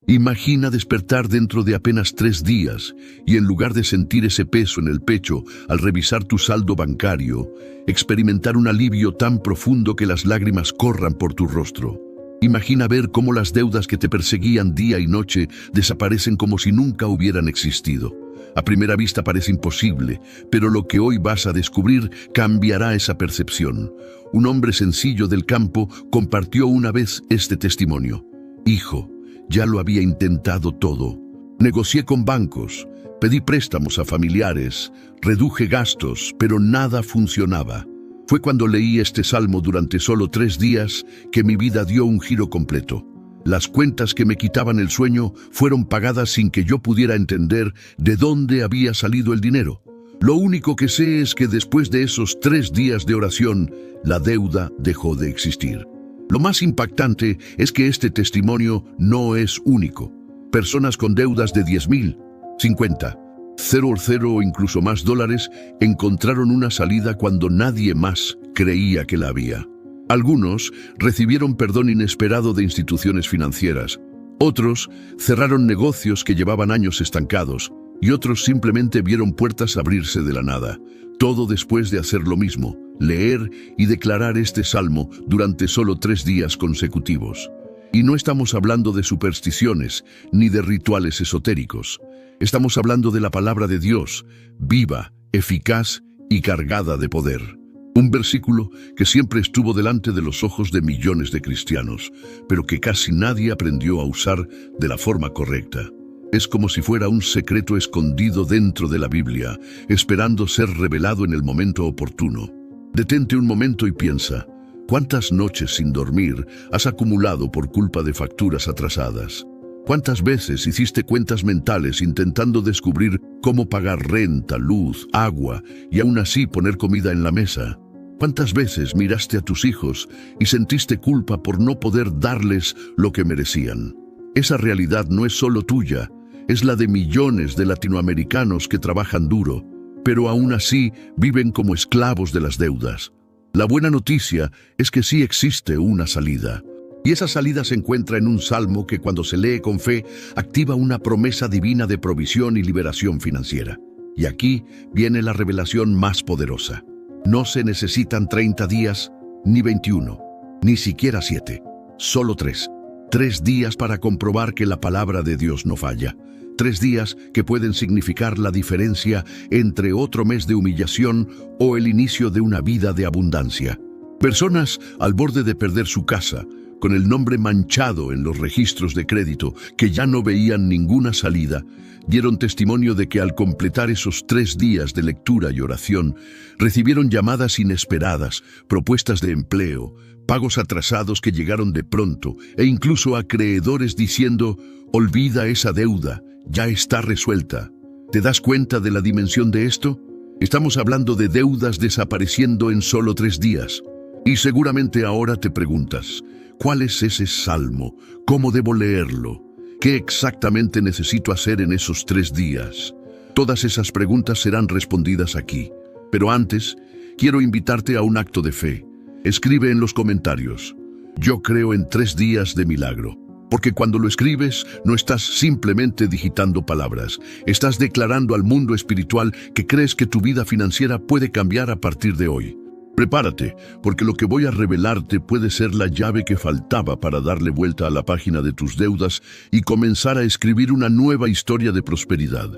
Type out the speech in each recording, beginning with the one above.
Imagina despertar dentro de apenas 3 días y en lugar de sentir ese peso en el pecho al revisar tu saldo bancario, experimentar un alivio tan profundo que las lágrimas corran por tu rostro. Imagina ver cómo las deudas que te perseguían día y noche desaparecen como si nunca hubieran existido. A primera vista parece imposible, pero lo que hoy vas a descubrir cambiará esa percepción. Un hombre sencillo del campo compartió una vez este testimonio. Hijo, ya lo había intentado todo. Negocié con bancos, pedí préstamos a familiares, reduje gastos, pero nada funcionaba. Fue cuando leí este salmo durante solo 3 días que mi vida dio un giro completo. Las cuentas que me quitaban el sueño fueron pagadas sin que yo pudiera entender de dónde había salido el dinero. Lo único que sé es que después de esos 3 días de oración, la deuda dejó de existir. Lo más impactante es que este testimonio no es único. Personas con deudas de 10,000, 50, 0 o incluso más dólares encontraron una salida cuando nadie más creía que la había. Algunos recibieron perdón inesperado de instituciones financieras. Otros cerraron negocios que llevaban años estancados y otros simplemente vieron puertas abrirse de la nada. Todo después de hacer lo mismo, leer y declarar este salmo durante solo 3 días consecutivos. Y no estamos hablando de supersticiones ni de rituales esotéricos. Estamos hablando de la palabra de Dios, viva, eficaz y cargada de poder. Un versículo que siempre estuvo delante de los ojos de millones de cristianos, pero que casi nadie aprendió a usar de la forma correcta. Es como si fuera un secreto escondido dentro de la Biblia, esperando ser revelado en el momento oportuno. Detente un momento y piensa, ¿cuántas noches sin dormir has acumulado por culpa de facturas atrasadas? ¿Cuántas veces hiciste cuentas mentales intentando descubrir cómo pagar renta, luz, agua y aún así poner comida en la mesa? ¿Cuántas veces miraste a tus hijos y sentiste culpa por no poder darles lo que merecían? Esa realidad no es solo tuya, es la de millones de latinoamericanos que trabajan duro, pero aún así viven como esclavos de las deudas. La buena noticia es que sí existe una salida. Y esa salida se encuentra en un salmo que cuando se lee con fe, activa una promesa divina de provisión y liberación financiera. Y aquí viene la revelación más poderosa. No se necesitan 30 días, ni 21, ni siquiera 7, solo 3. 3 días para comprobar que la palabra de Dios no falla. 3 días que pueden significar la diferencia entre otro mes de humillación o el inicio de una vida de abundancia. Personas al borde de perder su casa, con el nombre manchado en los registros de crédito, que ya no veían ninguna salida, dieron testimonio de que al completar esos 3 días de lectura y oración, recibieron llamadas inesperadas, propuestas de empleo, pagos atrasados que llegaron de pronto, e incluso acreedores diciendo, olvida esa deuda, ya está resuelta. ¿Te das cuenta de la dimensión de esto? Estamos hablando de deudas desapareciendo en solo 3 días. Y seguramente ahora te preguntas, ¿cuál es ese salmo? ¿Cómo debo leerlo? ¿Qué exactamente necesito hacer en esos 3 días? Todas esas preguntas serán respondidas aquí. Pero antes, quiero invitarte a un acto de fe. Escribe en los comentarios, yo creo en 3 días de milagro. Porque cuando lo escribes, no estás simplemente digitando palabras. Estás declarando al mundo espiritual que crees que tu vida financiera puede cambiar a partir de hoy. Prepárate, porque lo que voy a revelarte puede ser la llave que faltaba para darle vuelta a la página de tus deudas y comenzar a escribir una nueva historia de prosperidad.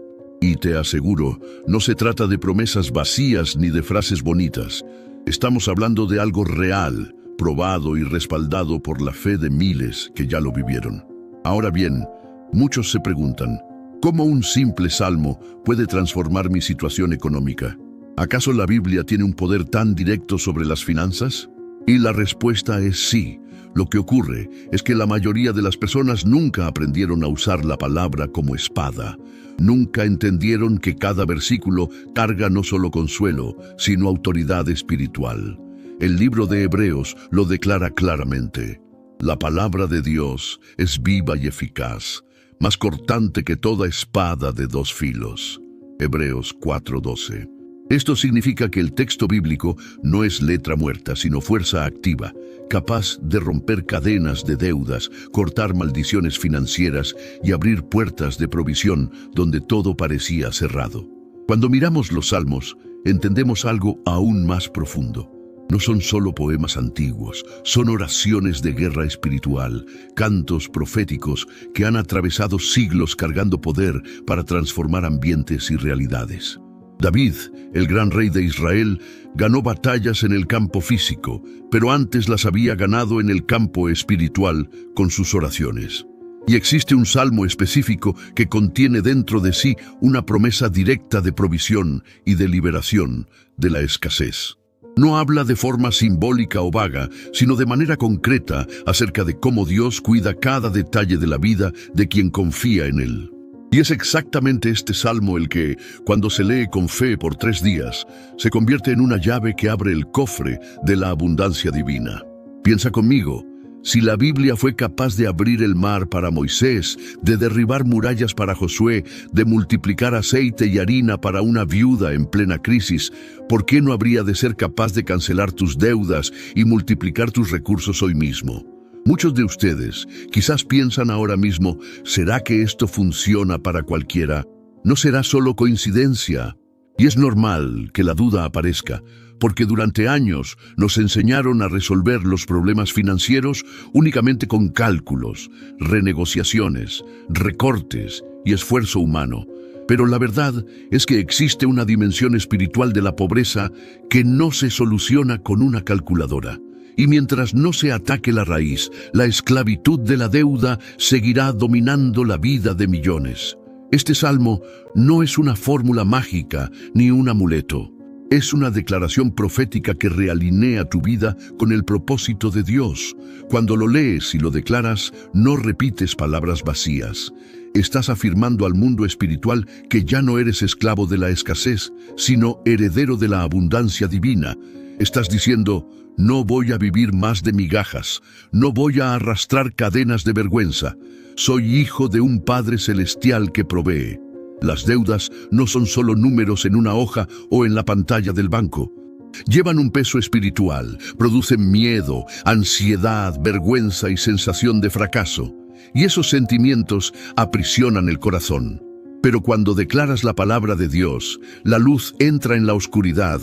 Y te aseguro, no se trata de promesas vacías ni de frases bonitas. Estamos hablando de algo real, probado y respaldado por la fe de miles que ya lo vivieron. Ahora bien, muchos se preguntan, ¿cómo un simple salmo puede transformar mi situación económica? ¿Acaso la Biblia tiene un poder tan directo sobre las finanzas? Y la respuesta es sí. Lo que ocurre es que la mayoría de las personas nunca aprendieron a usar la palabra como espada. Nunca entendieron que cada versículo carga no solo consuelo, sino autoridad espiritual. El libro de Hebreos lo declara claramente. La palabra de Dios es viva y eficaz, más cortante que toda espada de 2 filos. Hebreos 4:12. Esto significa que el texto bíblico no es letra muerta, sino fuerza activa, capaz de romper cadenas de deudas, cortar maldiciones financieras y abrir puertas de provisión donde todo parecía cerrado. Cuando miramos los Salmos, entendemos algo aún más profundo. No son solo poemas antiguos, son oraciones de guerra espiritual, cantos proféticos que han atravesado siglos cargando poder para transformar ambientes y realidades. David, el gran rey de Israel, ganó batallas en el campo físico, pero antes las había ganado en el campo espiritual con sus oraciones. Y existe un salmo específico que contiene dentro de sí una promesa directa de provisión y de liberación de la escasez. No habla de forma simbólica o vaga, sino de manera concreta acerca de cómo Dios cuida cada detalle de la vida de quien confía en Él. Y es exactamente este salmo el que, cuando se lee con fe por 3 días, se convierte en una llave que abre el cofre de la abundancia divina. Piensa conmigo, si la Biblia fue capaz de abrir el mar para Moisés, de derribar murallas para Josué, de multiplicar aceite y harina para una viuda en plena crisis, ¿por qué no habría de ser capaz de cancelar tus deudas y multiplicar tus recursos hoy mismo? Muchos de ustedes quizás piensan ahora mismo, ¿será que esto funciona para cualquiera? ¿No será solo coincidencia? Y es normal que la duda aparezca, porque durante años nos enseñaron a resolver los problemas financieros únicamente con cálculos, renegociaciones, recortes y esfuerzo humano. Pero la verdad es que existe una dimensión espiritual de la pobreza que no se soluciona con una calculadora. Y mientras no se ataque la raíz, la esclavitud de la deuda seguirá dominando la vida de millones. Este salmo no es una fórmula mágica ni un amuleto. Es una declaración profética que realinea tu vida con el propósito de Dios. Cuando lo lees y lo declaras, no repites palabras vacías. Estás afirmando al mundo espiritual que ya no eres esclavo de la escasez, sino heredero de la abundancia divina. Estás diciendo, no voy a vivir más de migajas, no voy a arrastrar cadenas de vergüenza. Soy hijo de un Padre Celestial que provee. Las deudas no son solo números en una hoja o en la pantalla del banco. Llevan un peso espiritual, producen miedo, ansiedad, vergüenza y sensación de fracaso. Y esos sentimientos aprisionan el corazón. Pero cuando declaras la palabra de Dios, la luz entra en la oscuridad.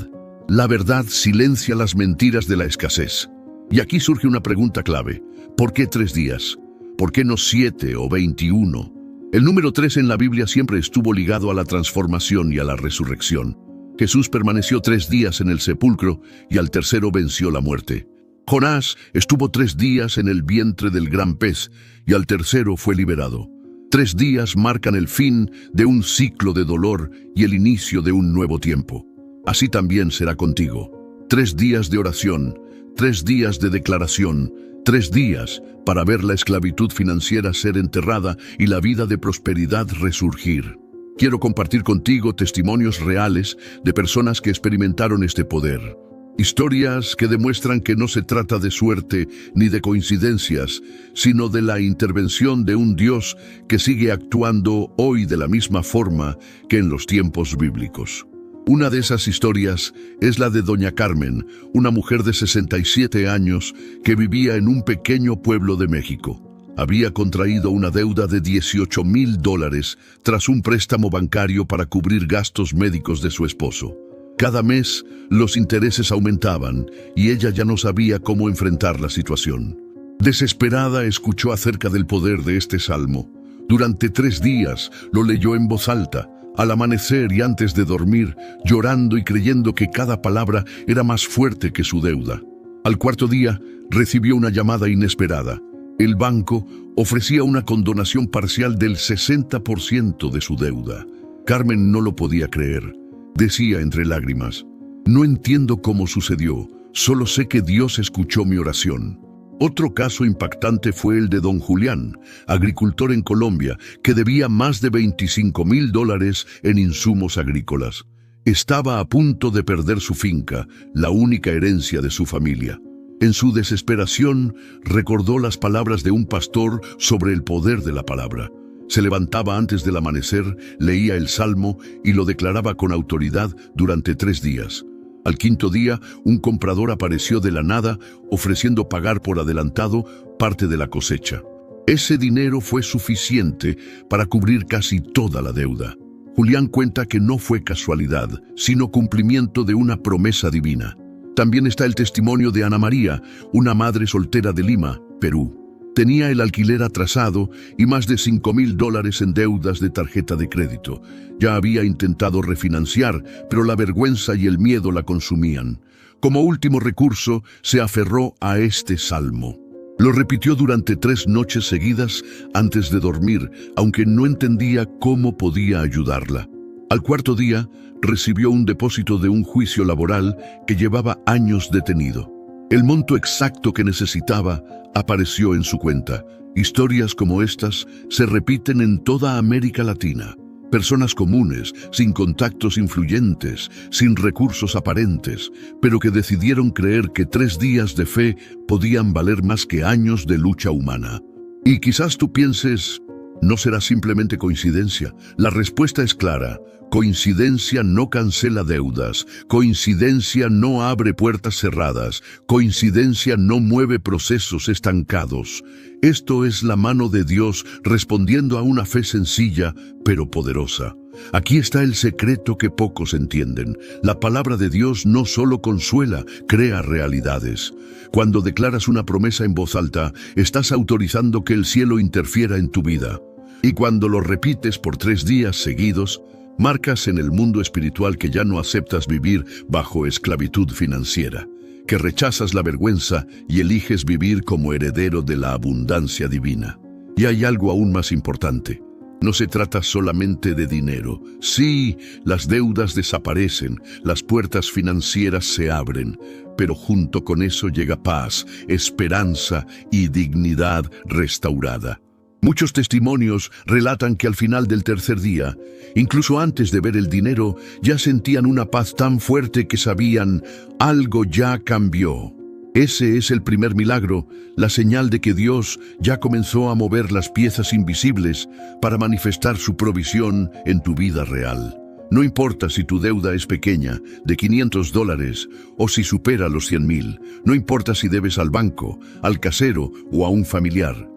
La verdad silencia las mentiras de la escasez. Y aquí surge una pregunta clave. ¿Por qué 3 días? ¿Por qué no 7 o 21? El número 3 en la Biblia siempre estuvo ligado a la transformación y a la resurrección. Jesús permaneció 3 días en el sepulcro y al tercero venció la muerte. Jonás estuvo 3 días en el vientre del gran pez y al tercero fue liberado. 3 días marcan el fin de un ciclo de dolor y el inicio de un nuevo tiempo. Así también será contigo. 3 días de oración, 3 días de declaración, 3 días para ver la esclavitud financiera ser enterrada y la vida de prosperidad resurgir. Quiero compartir contigo testimonios reales de personas que experimentaron este poder. Historias que demuestran que no se trata de suerte ni de coincidencias, sino de la intervención de un Dios que sigue actuando hoy de la misma forma que en los tiempos bíblicos. Una de esas historias es la de Doña Carmen, una mujer de 67 años que vivía en un pequeño pueblo de México. Había contraído una deuda de $18,000 tras un préstamo bancario para cubrir gastos médicos de su esposo. Cada mes los intereses aumentaban y ella ya no sabía cómo enfrentar la situación. Desesperada escuchó acerca del poder de este salmo. Durante 3 días lo leyó en voz alta, al amanecer y antes de dormir, llorando y creyendo que cada palabra era más fuerte que su deuda. Al 4.º día, recibió una llamada inesperada. El banco ofrecía una condonación parcial del 60% de su deuda. Carmen no lo podía creer. Decía entre lágrimas, no entiendo cómo sucedió, solo sé que Dios escuchó mi oración. Otro caso impactante fue el de don Julián, agricultor en Colombia, que debía más de $25,000 en insumos agrícolas. Estaba a punto de perder su finca, la única herencia de su familia. En su desesperación, recordó las palabras de un pastor sobre el poder de la palabra. Se levantaba antes del amanecer, leía el Salmo y lo declaraba con autoridad durante 3 días. Al 5.º día, un comprador apareció de la nada ofreciendo pagar por adelantado parte de la cosecha. Ese dinero fue suficiente para cubrir casi toda la deuda. Julián cuenta que no fue casualidad, sino cumplimiento de una promesa divina. También está el testimonio de Ana María, una madre soltera de Lima, Perú. Tenía el alquiler atrasado y más de $5,000 en deudas de tarjeta de crédito. Ya había intentado refinanciar, pero la vergüenza y el miedo la consumían. Como último recurso, se aferró a este salmo. Lo repitió durante 3 noches seguidas antes de dormir, aunque no entendía cómo podía ayudarla. Al 4.º día, recibió un depósito de un juicio laboral que llevaba años detenido. El monto exacto que necesitaba apareció en su cuenta. Historias como estas se repiten en toda América Latina. Personas comunes, sin contactos influyentes, sin recursos aparentes, pero que decidieron creer que 3 días de fe podían valer más que años de lucha humana. Y quizás tú pienses, ¿no será simplemente coincidencia? La respuesta es clara. Coincidencia no cancela deudas, coincidencia no abre puertas cerradas, coincidencia no mueve procesos estancados. Esto es la mano de Dios respondiendo a una fe sencilla, pero poderosa. Aquí está el secreto que pocos entienden. La palabra de Dios no solo consuela, crea realidades. Cuando declaras una promesa en voz alta, estás autorizando que el cielo interfiera en tu vida. Y cuando lo repites por 3 días seguidos, marcas en el mundo espiritual que ya no aceptas vivir bajo esclavitud financiera, que rechazas la vergüenza y eliges vivir como heredero de la abundancia divina. Y hay algo aún más importante. No se trata solamente de dinero. Sí, las deudas desaparecen, las puertas financieras se abren, pero junto con eso llega paz, esperanza y dignidad restaurada. Muchos testimonios relatan que al final del 3.er día, incluso antes de ver el dinero, ya sentían una paz tan fuerte que sabían, algo ya cambió. Ese es el primer milagro, la señal de que Dios ya comenzó a mover las piezas invisibles para manifestar su provisión en tu vida real. No importa si tu deuda es pequeña, de $500, o si supera los 100,000. No importa si debes al banco, al casero o a un familiar.